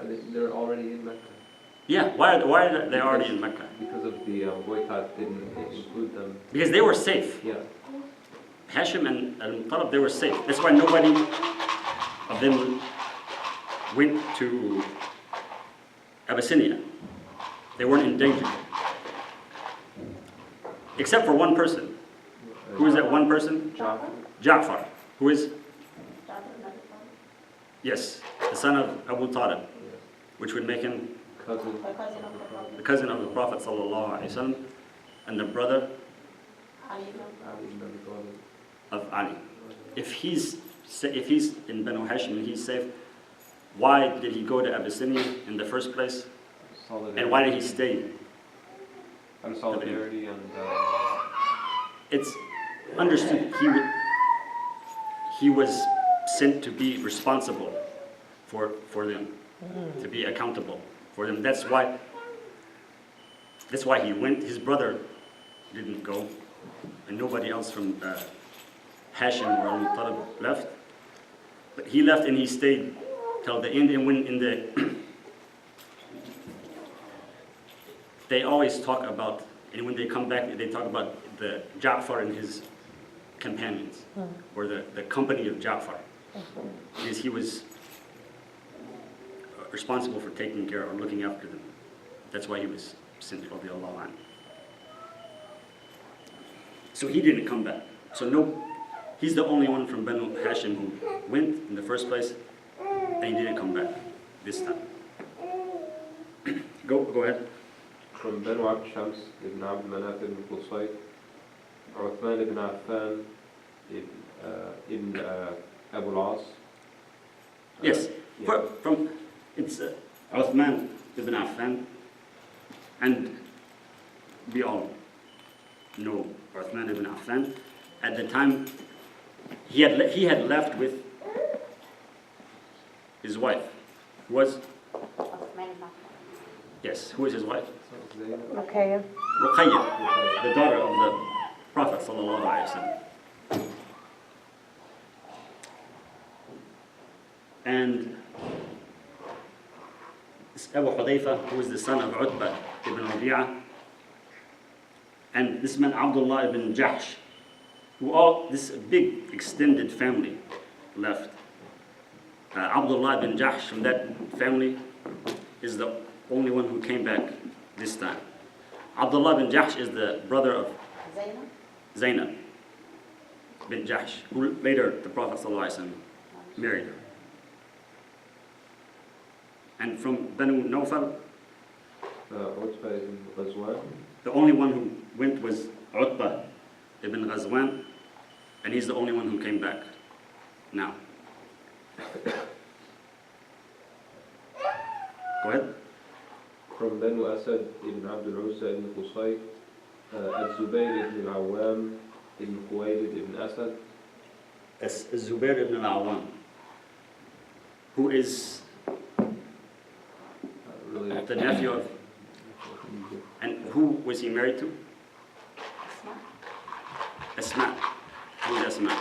They're already in Mecca. Yeah, why are they already in Mecca? Because of the boycott didn't include them. Because they were safe. Yeah. Hashim and Al-Muttalib, they were safe. That's why nobody of them went to Abyssinia. They weren't in danger. Except for one person. Who is that one person? Ja'far. Who is? Yes, the son of Abu Talib, which would make him the cousin of the Prophet sallallahu alaihi wasallam, and the brother of Ali. If he's in Banu Hashim and he's safe, why did he go to Abyssinia in the first place? And why did he stay? And solidarity and. It's understood he was sent to be responsible for them, to be accountable for them. That's why he went. His brother didn't go, and nobody else from Hashim or Al-Muttalib left. But he left and he stayed till the end. And when in the they always talk about, and when they come back, they talk about the Ja'far and his companions, or the company of Ja'far, because he was responsible for taking care or looking after them. That's why he was sent, radiallahu anhu. So he didn't come back. So he's the only one from Banu Hashim who went in the first place, and he didn't come back this time. Go ahead. From Banu Abd Shams ibn Abd Manaf ibn Qusay, Uthman ibn Affan ibn Abu al-As. Yes, from it's Uthman ibn Affan, and we all know Uthman ibn Affan. At the time, he had left with his wife, who was yes, who is his wife? Ruqayyah, the daughter of the Prophet sallallahu alaihi wasallam. And Abu Hudayfa, who is the son of Utbah ibn Rabi'ah, and this man Abdullah ibn Jahsh, this big extended family left. Abdullah ibn Jahsh from that family is the only one who came back this time. Abdullah bin Jahsh is the brother of Zainab bin Jahsh, who later the Prophet ﷺ married her. And from Banu Nawfal, the only one who went was Utbah ibn Ghazwan, and he's the only one who came back now. Go ahead. From Banu Asad ibn Abd al-Uzza ibn Qusay, Al-Zubayr ibn al-Awwam ibn Khuwaylid ibn Asad. Zubair ibn al-Awwam, who is the nephew of, and who was he married to? Asma. Who is Asma?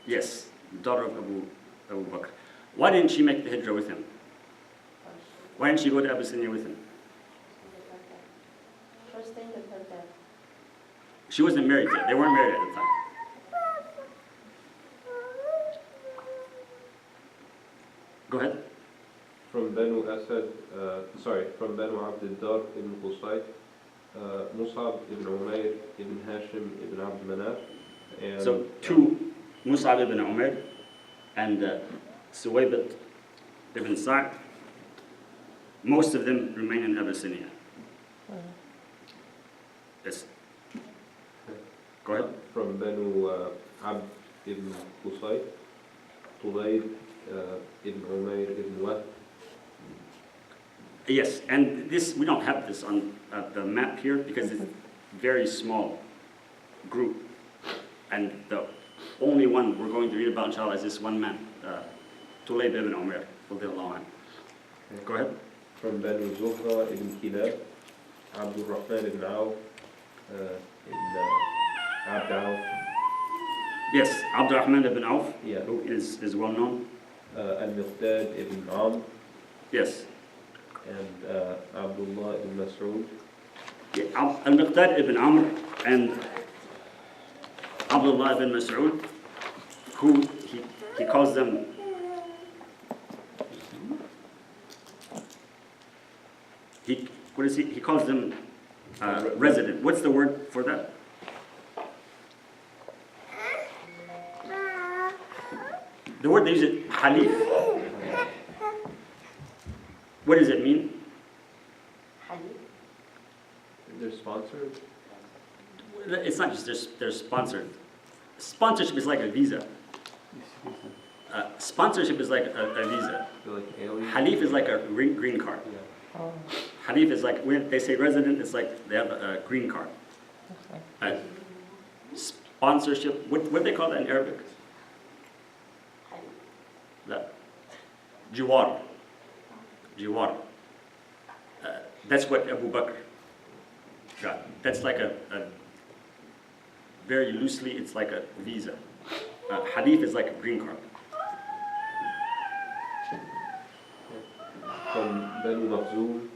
Yes, daughter of Abu Bakr. Why didn't she make the hijrah with him? Why didn't she go to Abyssinia with him? She wasn't married yet. They weren't married at the time. Go ahead. From Banu Asad, from Banu Abd al-Dar ibn Qusay, Mus'ab ibn Umayr ibn Hashim ibn Abd Manaf. And so two, Mus'ab ibn Umayr and Suwaybat ibn Sa'd. Most of them remain in Abyssinia. Yes. Go ahead. From Banu Abd ibn Qusay, Tulayd ibn Umayr ibn Wahb. Yes, and this we don't have this on the map here because it's a very small group, and the only one we're going to read about, inshallah, is this one man, Tulayd ibn Umayr. Go ahead. From Banu Zuhra ibn Kilab, Abdul Rahman ibn Auf ibn Abd Auf. Yes, Abd Rahman ibn Auf, Yeah. who is well known. Al-Miqdad ibn Amr, Yes. and Abdullah ibn Mas'ud. Yeah, Al-Miqdad ibn Amr and Abdullah ibn Mas'ud, who he calls them he calls them resident. What's the word for that? The word they use is halif. What does it mean? They're sponsored. It's not just they're sponsored. Sponsorship is like a visa. Sponsorship is like a visa. They're like aliens. Halif is like a green card. Yeah. Oh, Halif is like, when they say resident, it's like they have a green card. okay. Sponsorship, what do they call that in Arabic? That Jiwar. Jiwar. That's what Abu Bakr got. That's like a very loosely, it's like a visa. Halif is like a green card. From Banu Makhzum,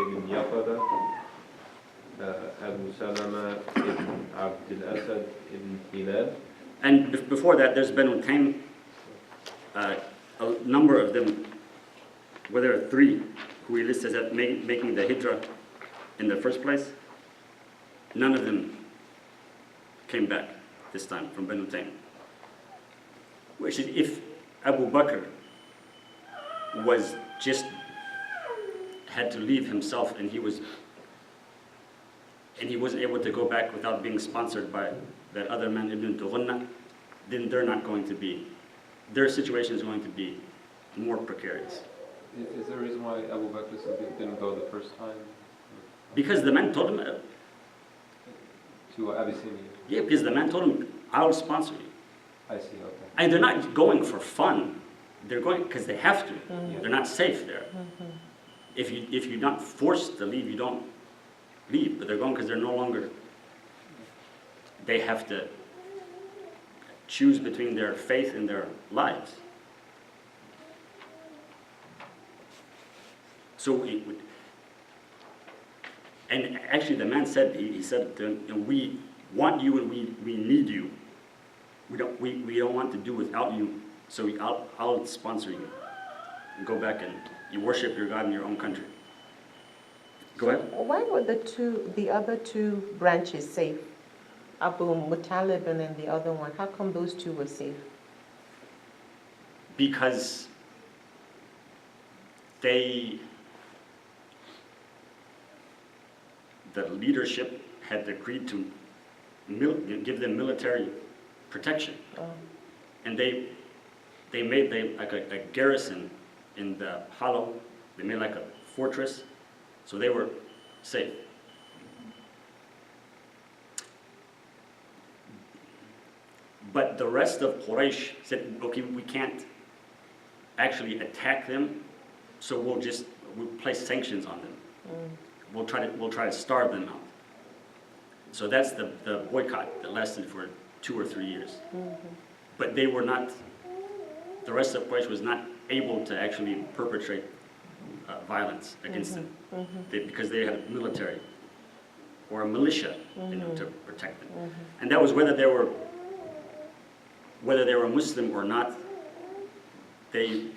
ibn Yaqada, Abu Salama ibn Abd al-Asad ibn Hilal. And before that, there's Banu Taym, a number of them, well, there are three who he lists as making the hijrah in the first place. None of them came back this time from Banu Taym. Which is, if Abu Bakr was just had to leave himself and he wasn't able to go back without being sponsored by that other man, Ibn Tughunna, then they're not going to be, their situation is going to be more precarious. Is there a reason why Abu Bakr didn't go the first time Because the man told him, to Abyssinia? yeah, because the man told him, I'll sponsor you. I see, okay. And they're not going for fun. They're going because they have to. Yeah. They're not safe there. If you're not forced to leave, you don't leave. But they're going because they're no longer. They have to choose between their faith and their lives. So and actually the man said, he said to him, we want you and we need you. We don't want to do without you, so I'll sponsor you. And go back and you worship your God in your own country. Go ahead. Why were the other two branches safe? Abu Muttalib and then the other one. How come those two were safe? Because the leadership had agreed to give them military protection. Oh. And they made like a garrison in the hollow. They made like a fortress, so they were safe. But the rest of Quraysh said, okay, we can't actually attack them, so we'll place sanctions on them. We'll try to starve them out. So that's the boycott that lasted for 2 or 3 years. But they were not, the rest of Quraysh was not able to actually perpetrate violence against them because they had a military or a militia to protect them. And that was whether they were Muslim or not, they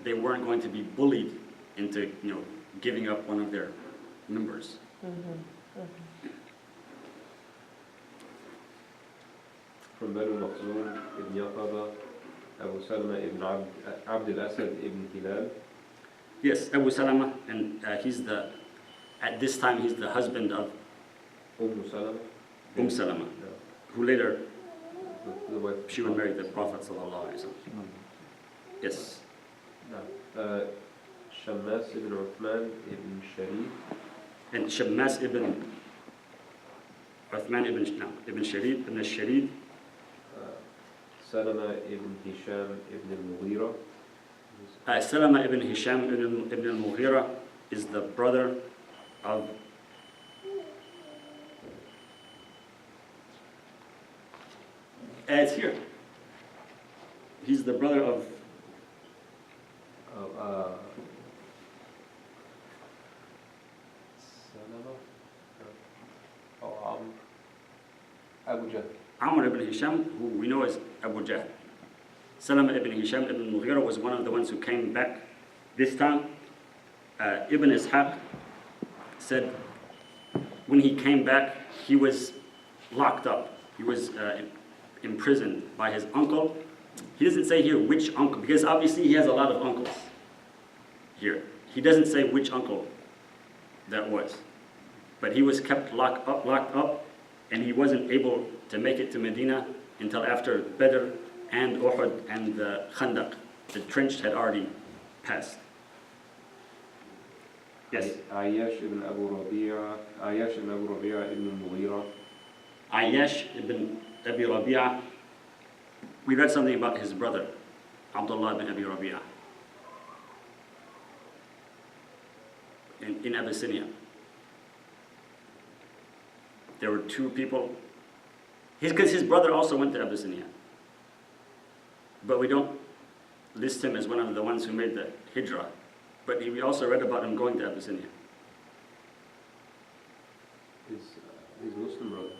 weren't going to be bullied into giving up one of their members. From Banu Makhzum ibn Yaqada, Abu Salama ibn Abd al-Asad ibn Hilal. Yes, Abu Salama, and at this time he's the husband of Salama, Salama, who later the wife. she would marry the Prophet sallallahu alaihi wasallam. Yes. Shammas ibn Uthman ibn Sharif. And Shammas ibn Uthman ibn Sharid, Salama ibn Hisham ibn al-Mughira. Salama ibn Hisham ibn al-Mughira is the brother of it's here. He's the brother of Salama? Oh, Abu Jahl. Amr ibn Hisham, who we know as Abu Jahl. Salama ibn Hisham ibn Mughira was one of the ones who came back this time. Ibn Ishaq said when he came back, he was locked up. He was imprisoned by his uncle. He doesn't say here which uncle, because obviously he has a lot of uncles here. He doesn't say which uncle that was. But he was kept locked up, and he wasn't able to make it to Medina until after Badr and Uhud and the Khandaq. The trench had already passed. Yes. Ayyash ibn Abu Rabi'a ibn Mughira. Ayyash ibn Abi Rabi'a, we read something about his brother, Abdullah ibn Abi Rabi'a, in Abyssinia. There were two people, because his brother also went to Abyssinia. But we don't list him as one of the ones who made the hijrah. But we also read about him going to Abyssinia. His Muslim brother,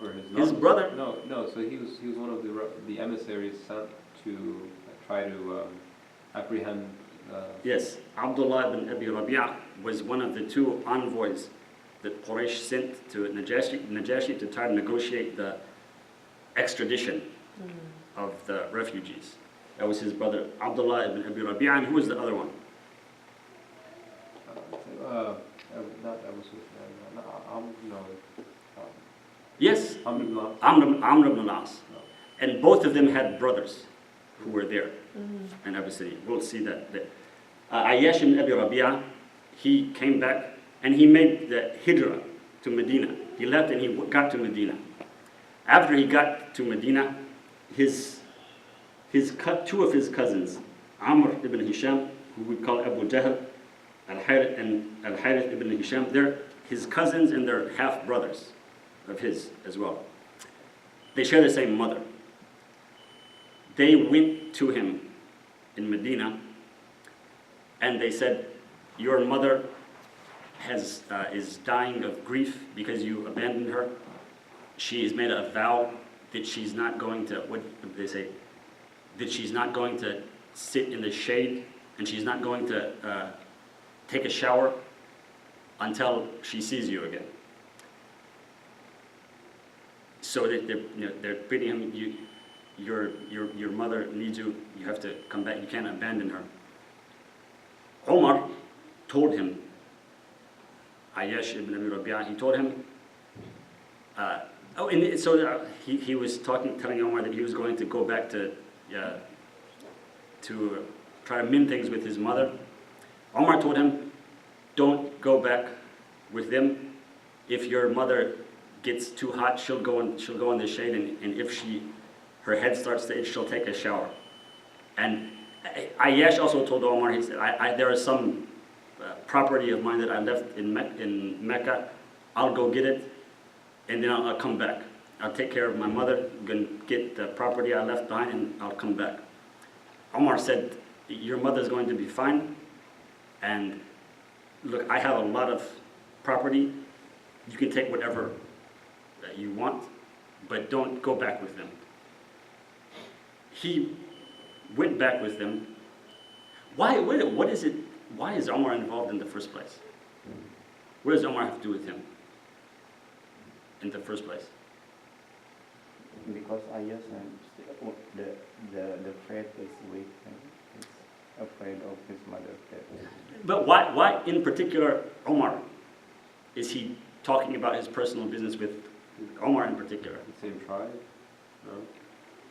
or his brother? No. So he was one of the emissaries sent to try to apprehend. Yes, Abdullah ibn Abi Rabi'a was one of the two envoys that Quraysh sent to Najashi to try to negotiate the extradition of the refugees. That was his brother Abdullah ibn Abi Rabi'a, and who was the other one? Not Abu Sufyan. No. Yes, Amr ibn al-As. Amr ibn al-As. And both of them had brothers who were there in Abyssinia. We'll see that there. Ayyash ibn Abi Rabi'a, he came back and he made the hijrah to Medina. He left and he got to Medina. After he got to Medina, two of his cousins, Amr ibn Hisham, who we call Abu Jahl, Al-Harith and Al-Harith ibn Hisham, they're his cousins and they're half brothers of his as well. They share the same mother. They went to him in Medina and they said, your mother is dying of grief because you abandoned her. She has made a vow that she's not going to, what did they say? That she's not going to sit in the shade and she's not going to take a shower until she sees you again. So that they're pleading him, your mother needs you, you have to come back, you can't abandon her. Umar told him, Ayyash ibn Abi Rabi'a, he told him, he was telling Umar that he was going to go back to try to mend things with his mother. Umar told him, don't go back with them. If your mother gets too hot, she'll go in the shade, and if her head starts to itch, she'll take a shower. And Ayyash also told Umar, he said, there is some property of mine that I left in Mecca. I'll go get it, and then I'll come back. I'll take care of my mother, get the property I left behind, and I'll come back. Umar said, your mother's going to be fine, and look, I have a lot of property. You can take whatever you want, but don't go back with them. He went back with them. Why is Umar involved in the first place? What does Umar have to do with him in the first place? Because Ayyash the faith is weak and he's afraid of his mother's death. But why in particular Umar? Is he talking about his personal business with Umar in particular? The same tribe? No.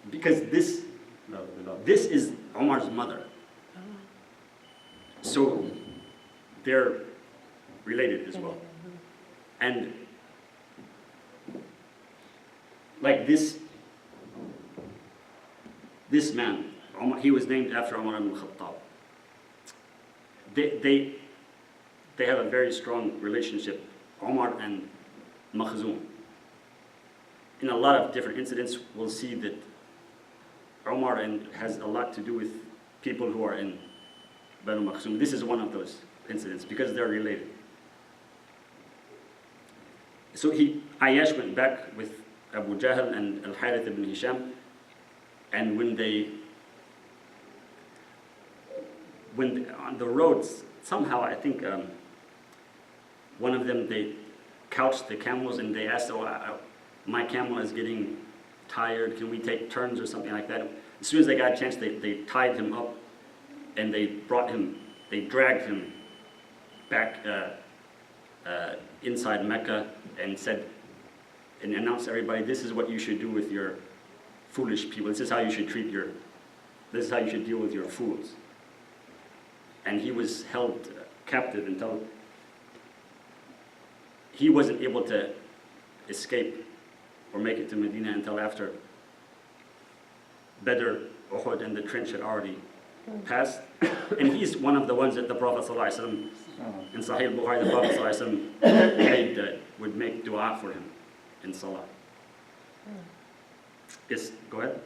Because this is Umar's mother. So they're related as well. And like this man, Umar, he was named after Umar ibn Khattab. They have a very strong relationship, Umar and Makhzum. In a lot of different incidents, we'll see that Umar, and has a lot to do with people who are in Banu Makhzum. This is one of those incidents because they're related. So Ayyash went back with Abu Jahl and Al-Harith ibn Hisham, and when on the roads, somehow I think one of them, they couched the camels and they asked, my camel is getting tired, can we take turns or something like that? As soon as they got a chance, they tied him up and they dragged him back inside Mecca and announced to everybody, this is what you should do with your foolish people. This is how you should this is how you should deal with your fools. And he was held captive until he wasn't able to escape or make it to Medina until after Badr, Uhud, and the trench had already passed. And he's one of the ones that the Prophet ﷺ, in Sahih Bukhari, the Prophet ﷺ would make dua for him in Salah. Yes, go ahead.